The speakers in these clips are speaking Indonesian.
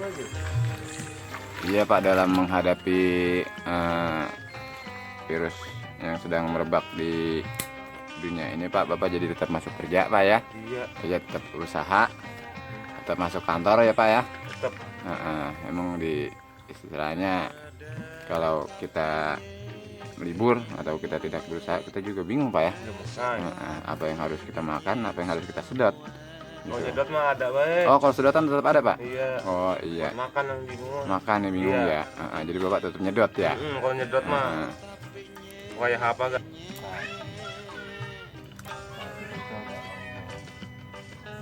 lagi. Iya Pak, dalam menghadapi virus yang sedang merebak di dunia ini Pak, Bapak jadi tetap masuk kerja Pak ya? Iya. Kerja tetap usaha, tetap masuk kantor ya Pak ya? Tetap. Emang di istilahnya kalau kita melibur atau kita tidak berusaha, kita juga bingung Pak ya? Apa yang harus kita makan, apa yang harus kita sedot. Oh nyedot mah ada baik. Oh kalau sedotan tetap ada Pak? Iya. Oh iya. Makan yang bingung. Makan yang bingung iya. Ya. Jadi Bapak tetap nyedot ya? Kalau nyedot mah kayak apa kan?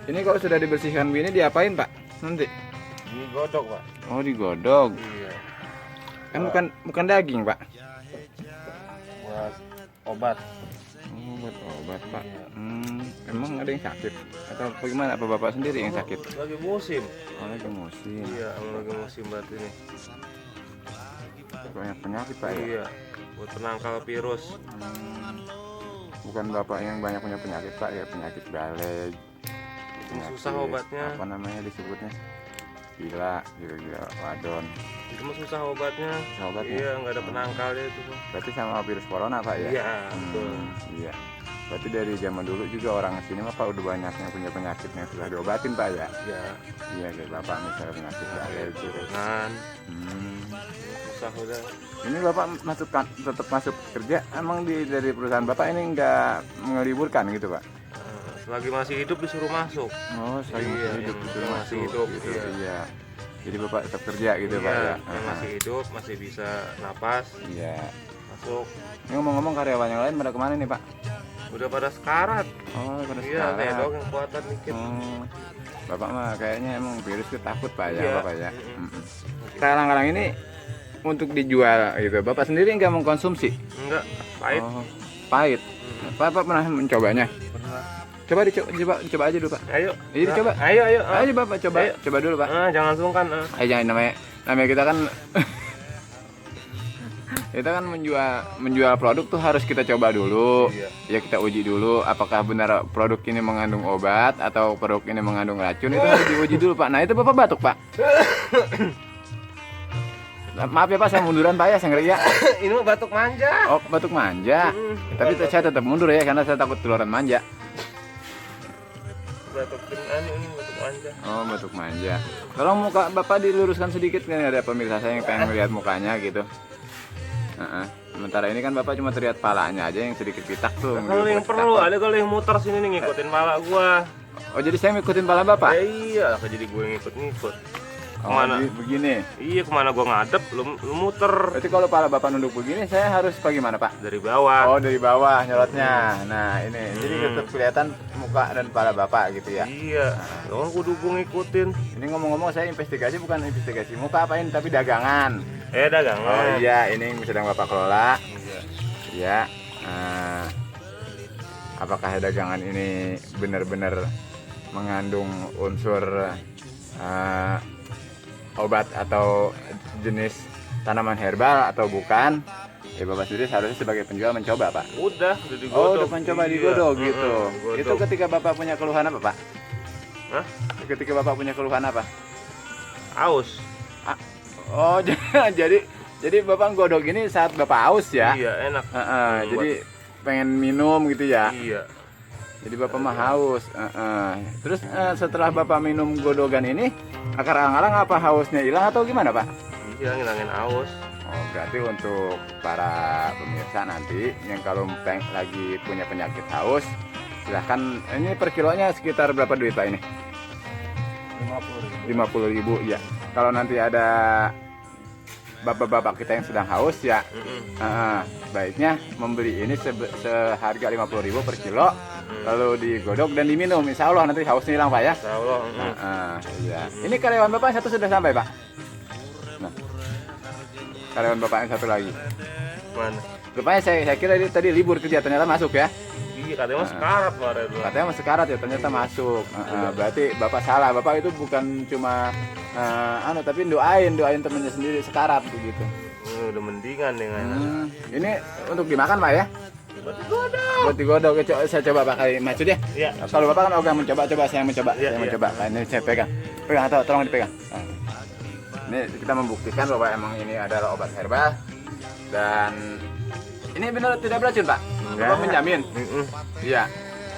Ini kalau sudah dibersihkan begini diapain Pak? Nanti? Digodok Pak. Oh digodok. Iya. Kan bukan daging Pak? Buat obat. Oh buat obat Pak. Iya. Emang ada yang sakit? Atau bagaimana? Apa Bapak sendiri yang sakit? Lagi musim. Oh lagi musim. Iya, lagi musim banget ini. Banyak penyakit Pak ya? Iya. Buat penangkal virus. Bukan Bapak yang banyak punya penyakit Pak ya? Penyakit balek. Susah obatnya. Apa namanya disebutnya? Gila wadon. Itu mah susah obatnya. Susah obatnya? Iya, nggak ada penangkalnya itu Pak. Berarti sama virus corona Pak ya? Iya, betul. Iya. Berarti dari zaman dulu juga orang sini mah Pak udah banyak yang punya penyakit yang sudah diobatin Pak ya? Iya. Iya kayak Bapak misalnya penyakit balek gitu. Susah udah. Ini Bapak tetap masuk kerja, emang dari perusahaan Bapak ini nggak mengeliburkan gitu Pak? Selagi masih hidup disuruh masuk. Oh, selagi Iya, masih hidup disuruh masih masuk hidup, gitu. iya. Iya. Jadi Bapak tetap kerja gitu Iya, Pak ya? yang masih hidup, masih bisa napas, Iya. masuk. Ini ngomong-ngomong karyawan yang lain pada kemana nih Pak? Udah pada sekarat. Oh, pada Iya, sekarang. kayak dong yang kuatan dikit. Bapak mah kayaknya emang virus itu takut Pak ya Iya. Bapak ya? Kalang-kalang ini untuk dijual gitu, Bapak sendiri nggak mengkonsumsi? Enggak, pahit. Oh, pahit. Bapak pernah mencobanya? Pernah. Coba dicoba aja dulu Pak. Ayo. Iya dicoba. Ayo. Ayo Bapak coba. Ayo. Coba dulu Pak. Jangan sungkan. Jangan namanya kita kan kita kan menjual produk tuh harus kita coba dulu. Iya. Ya kita uji dulu apakah benar produk ini mengandung obat atau produk ini mengandung racun, itu harus diuji dulu Pak. Nah itu Bapak batuk Pak. Maaf ya Pak, saya munduran Pak ya, saya ngeri ya. Ini mah batuk manja. Oh batuk manja. Tapi saya tetap mundur ya karena saya takut keluaran manja. Batuk ini batuk manja. Oh batuk manja. Tolong muka Bapak diluruskan sedikit, kan ada pemirsa saya yang pengen melihat mukanya gitu. Sementara ini kan Bapak cuma terlihat palanya aja yang sedikit pitak tuh. Kalau yang perlu ada kalau yang muter sini nih ngikutin pala gua. Oh jadi saya ngikutin pala Bapak? Ya, iya, jadi gue ngikut. Kemana? Begini. Iya, kemana gua ngadep, lu muter. Berarti kalau pala Bapak nunduk begini, saya harus bagaimana Pak? Dari bawah. Oh dari bawah nyolotnya. Nah ini, jadi tetap kelihatan muka dan pala Bapak gitu ya? Iya, dong kudu gua ngikutin. Ini ngomong-ngomong saya investigasi, bukan investigasi muka apain, tapi dagangan. Dagangan. Oh iya, ini yang sedang Bapak kelola. Iya. Iya. Apakah dagangan ini benar-benar mengandung unsur obat atau jenis tanaman herbal atau bukan? Ya Bapak sendiri seharusnya sebagai penjual mencoba Pak. Udah digodok. Oh udah mencoba digodok gitu. Godok. Itu ketika Bapak punya keluhan apa Pak? Hah? Ketika Bapak punya keluhan apa? Aus. Oh jadi Bapak godok ini saat Bapak haus ya? Iya, enak. Jadi pengen minum gitu ya? Iya. Jadi Bapak mah haus. Terus setelah Bapak minum godogan ini, akar-alang apa hausnya hilang atau gimana Pak? Iya, ngilangin aus. Oh berarti untuk para pemirsa nanti yang kalau lagi punya penyakit haus, silahkan. Ini per kilonya sekitar berapa duit Pak ini? 50.000 ya. Kalau nanti ada bapak-bapak kita yang sedang haus ya, baiknya membeli ini seharga 50.000 per kilo, lalu digodok dan diminum. Insya Allah nanti hausnya hilang Pak ya. Insya Allah. Iya. Ini karyawan Bapak yang satu sudah sampai Pak. Nah, karyawan Bapak yang satu lagi. Mana? Rupanya saya kira dia tadi libur kerja, ternyata masuk ya. Iya, katanya mah sekarat kemarin. Katanya masih sekarat ya, ternyata masuk. Berarti Bapak salah. Bapak itu bukan cuma tapi doain temennya sendiri sekarat begitu. Udah mendingan dengan. Ini untuk dimakan Pak ya? Buat digodok. Saya coba Pak kali maksud ya. Iya. Kalau Bapak kan ogah mencoba, saya mencoba. Iya, Saya mencoba. Nah, ini saya pegang. Pegang atau tolong dipegang. Ini kita membuktikan bahwa emang ini adalah obat herbal dan ini benar tidak beracun, Pak? Bapak menjamin? Iya.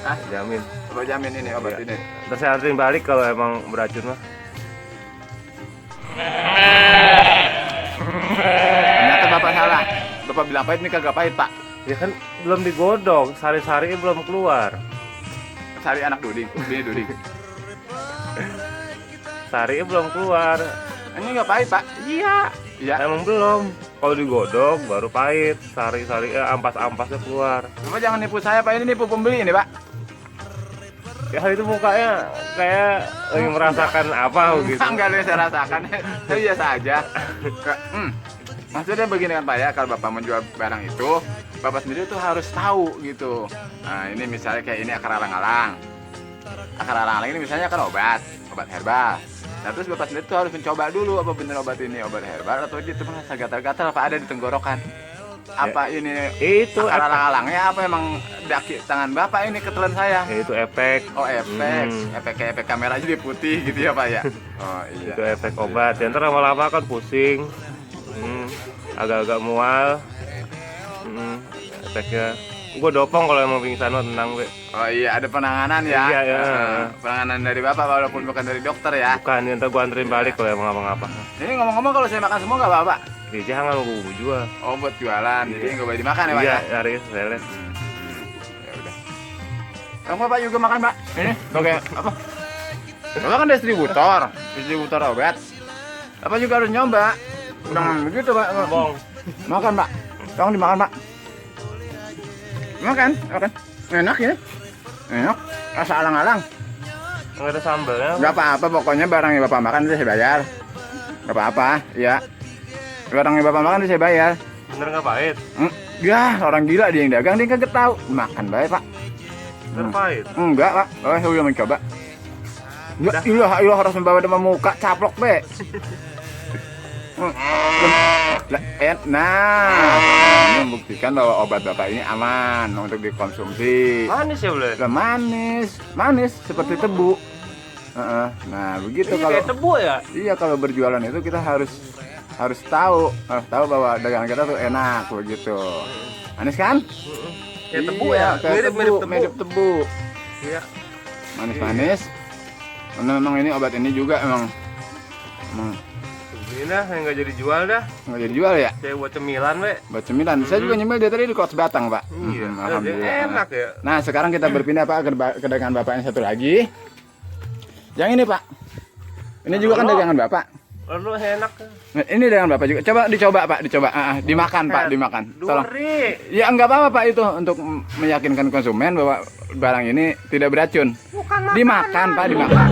Ah, Jamin. Bapak jamin ini obat Iya. ini. Terus saya anterin balik kalau emang beracun mah. Ternyata Bapak salah. Bapak bilang pahit, ini kagak pahit, Pak. Ya kan belum digodok, sari-sari belum keluar. Sari anak Duding, bini Duding. Sari belum keluar. Ini nggak pahit, Pak. Iya. Iya. Emang belum. Kalau digodok baru pahit. Sari-sari ampas-ampasnya keluar. Bapak jangan nipu saya, Pak. Ini nipu pembeli ini, Pak. Ya itu mukanya kayak lagi merasakan apa gitu. Enggak ada yang saya rasakan. Saya biasa aja. Maksudnya begini kan, Pak ya, kalau Bapak menjual barang itu, Bapak sendiri tuh harus tahu gitu. Nah, ini misalnya kayak ini akar alang-alang. Akar alang-alang ini misalnya kan obat herbal. Nah, terus Bapak sendiri tuh harus mencoba dulu apa bener obat ini obat herbal atau dia tuh merasa gatal-gatal apa ada di tenggorokan. Apa ini Itu akar alang-alangnya apa emang daki tangan Bapak ini ketelan saya. ya, itu efek. Oh, efek kamera jadi putih gitu ya, Pak ya. Oh iya. Itu efek obat. Dan ntar lama-lama kan pusing. Agak-agak mual. Efeknya. Gue dopong kalau emang pingsan lo tenang, gue. Oh iya, ada penanganan ya. Iya, ya. Penanganan dari Bapak walaupun bukan dari dokter ya. Bukan, ntar gue anterin balik kalau emang apa-apa. Ini ngomong-ngomong kalau saya makan semua nggak apa-apa? Di jangan gue jual. Oh, buat jualan. Jadi nggak boleh dimakan ya, Pak Iya, ya? hari saya lihat. Ya udah. Kamu Bapak juga makan, Pak? Ini sebagai apa? Bapak kan distributor obat. Bapak juga harus nyoba. Jangan begitu, Pak. Bong. Makan, Pak. Tolong dimakan, Pak. Makan. Enak ya? Enak. Rasa alang-alang. Nggak ada sambalnya. Gak apa-apa, pokoknya barang yang Bapak makan itu saya bayar. Gak apa-apa, ya. Barang yang Bapak makan itu saya bayar. Bener nggak pahit? Ya, orang gila dia yang dagang, dia kagak tahu. Makan baik, Pak. Bener pahit. Enggak, Pak. Oh, saya udah mencoba. Ya, ilah harus membawa demam muka, caplok, Be. Nah, ini membuktikan bahwa obat Bapak ini aman untuk dikonsumsi. Manis ya boleh? Manis seperti tebu. Nah, begitu Ini kalau kayak tebu ya? iya, kalau berjualan itu kita harus tahu bahwa dagangan kita tuh enak begitu. Manis kan? Kayak tebu Iya, ya? kayak mirip tebu. Iya. Manis. Memang ini obat ini juga emang Ini dah yang nggak jadi jual dah. nggak jadi jual ya. Kayak buat cemilan, we. Buat cemilan. Saya juga nyemil dia tadi di Kota Batang, Pak. Iya. Alhamdulillah. Enak ya. Nah, sekarang kita berpindah, Pak, ke dagangan Bapak yang satu lagi. Yang ini, Pak. Ini juga kan dagangan Bapak. Lalu enak. Nah, ini dagangan Bapak juga. Coba dicoba, Pak, dimakan, Pak, dimakan. Tolong. Duri. Ya enggak apa-apa, Pak, itu untuk meyakinkan konsumen bahwa barang ini tidak beracun. Bukan Dimakan, Pak, dimakan.